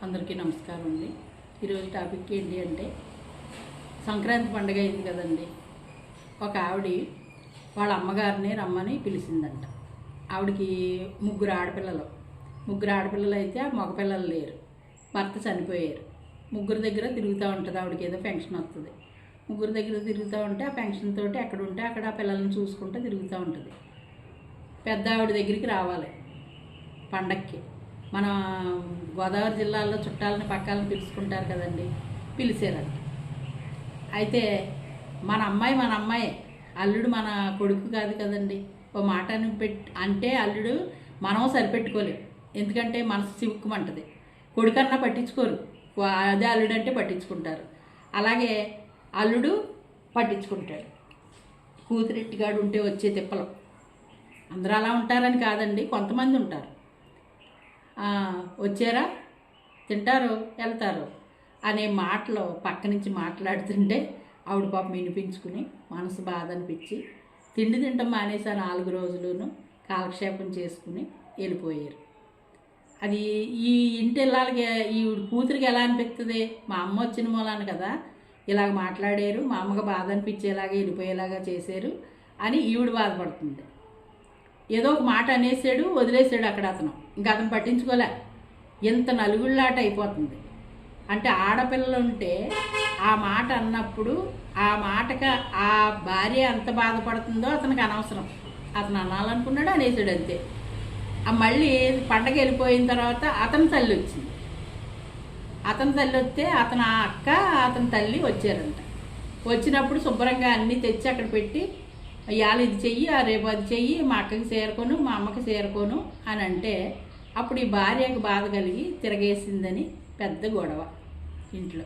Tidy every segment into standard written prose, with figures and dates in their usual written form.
అందరికీ నమస్కారం అండి. ఈరోజు టాపిక్ ఏంటి అంటే సంక్రాంతి పండుగ అయింది కదండి. ఒక ఆవిడ వాళ్ళ అమ్మగారిని రమ్మని పిలిచిందంట. ఆవిడకి ముగ్గురు ఆడపిల్లలు అయితే మగపిల్లలు లేరు, భర్త చనిపోయారు. ముగ్గురు దగ్గర తిరుగుతూ ఉంటుంది. ఆవిడకి ఏదో పెన్షన్ వస్తుంది. ముగ్గురు దగ్గర తిరుగుతూ ఉంటే ఆ పెన్షన్ తోటి ఎక్కడ ఉంటే అక్కడ ఆ పిల్లల్ని చూసుకుంటూ తిరుగుతూ ఉంటుంది. పెద్ద ఆవిడ దగ్గరికి రావాలి పండక్కి. మన గోదావరి జిల్లాలో చుట్టాలని పక్కాలని పిలుచుకుంటారు కదండి, పిలిచారంట. అయితే మన అమ్మాయి అల్లుడు మన కొడుకు కాదు కదండి. ఓ మాట అంటే అల్లుడు మనం సరిపెట్టుకోలేము. ఎందుకంటే మనసు చివుక్కుమంటుంది. కొడుకన్నా పట్టించుకోరు, అదే అల్లుడు అంటే పట్టించుకుంటారు. అలాగే అల్లుడు పట్టించుకుంటాడు. కూతురెట్టిగాడు ఉంటే వచ్చే తిప్పలు. అందరూ అలా ఉంటారని కాదండి, కొంతమంది ఉంటారు. వచ్చారా, తింటారు, వెళ్తారు అనే మాటలు పక్క నుంచి మాట్లాడుతుంటే ఆవిడ పాపం వినిపించుకుని మనసు బాధ అనిపించి తిండి తింటాం మానేసి 4 రోజులను కాలక్షేపం చేసుకుని వెళ్ళిపోయారు. అది ఈ ఇంటి వెళ్ళాలి. ఈ కూతురికి ఎలా అనిపిస్తుంది? మా అమ్మ వచ్చిన మూలాన కదా ఇలాగ మాట్లాడారు, మా అమ్మకి బాధ అనిపించేలాగా వెళ్ళిపోయేలాగా చేశారు అని ఈవిడ బాధపడుతుంది. ఏదో ఒక మాట అనేసాడు, వదిలేసాడు అక్కడ. ఇంకా అతను పట్టించుకోలే. ఎంత నలుగుళ్ళాట అయిపోతుంది. అంటే ఆడపిల్లలు ఉంటే ఆ మాట అన్నప్పుడు ఆ మాటగా ఆ భార్య ఎంత బాధపడుతుందో అతనికి అనవసరం. అతను అనాలనుకున్నాడు, అనేసాడు అంతే. మళ్ళీ పండగ వెళ్ళిపోయిన తర్వాత అతని తల్లి వచ్చింది. అతని తల్లి వస్తే అతను ఆ అక్క అతని తల్లి వచ్చారంట. వచ్చినప్పుడు శుభ్రంగా అన్నీ తెచ్చి అక్కడ పెట్టి, ఇవాళ ఇది చెయ్యి, రేపు అది చెయ్యి, మా అక్కకి చేరుకోను, మా అమ్మకి చేరుకోను అని అంటే అప్పుడు ఈ భార్యకు బాధ కలిగి తిరగేసిందని పెద్ద గొడవ ఇంట్లో.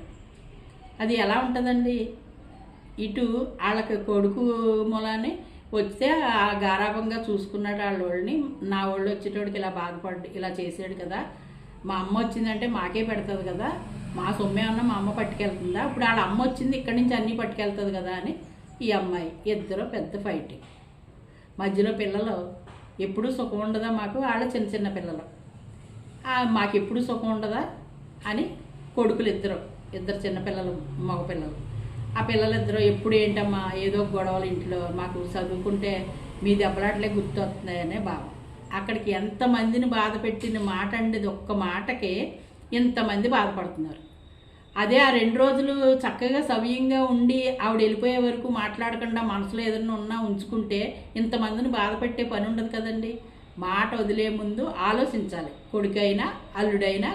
అది ఎలా ఉంటుందండి? ఇటు వాళ్ళకి కొడుకు మూలానే వస్తే ఆ గారాభంగా చూసుకున్నాడు వాళ్ళని. నా వాళ్ళు వచ్చేటోడికి ఇలా ఇలా చేసాడు కదా, మా అమ్మ వచ్చిందంటే మాకే పెడుతుంది కదా, మా సొమ్మే అన్న మా అమ్మ పట్టుకెళ్తుందా, ఇప్పుడు వాళ్ళ అమ్మ వచ్చింది ఇక్కడి నుంచి అన్నీ పట్టుకెళ్తుంది కదా అని ఈ అమ్మాయి. ఇద్దరు పెద్ద ఫైటింగ్. మధ్యలో పిల్లలు ఎప్పుడూ సుఖం ఉండదా మాకు, వాళ్ళ చిన్న చిన్న పిల్లలు మాకు ఎప్పుడు సుఖం ఉండదా అని కొడుకులు ఇద్దరు చిన్నపిల్లలు, మగపిల్లలు. ఆ పిల్లలిద్దరూ ఎప్పుడు ఏంటమ్మా ఏదో గొడవలు ఇంట్లో, మాకు చదువుకుంటే మీ దెబ్బలాట్లే గుర్తొస్తున్నాయనే భావం. అక్కడికి ఎంతమందిని బాధ పెట్టిన మాట అండి, ఒక్క మాటకే ఇంతమంది బాధపడుతున్నారు. అదే ఆ 2 రోజులు చక్కగా సవ్యంగా ఉండి ఆవిడ వెళ్ళిపోయే వరకు మాట్లాడకుండా మనసులో ఏదన్నా ఉన్నా ఉంచుకుంటే ఇంతమందిని బాధ పెట్టే పని ఉండదు కదండి. మాట వదిలే ముందు ఆలోచించాలి. కొడుకైనా అల్లుడైనా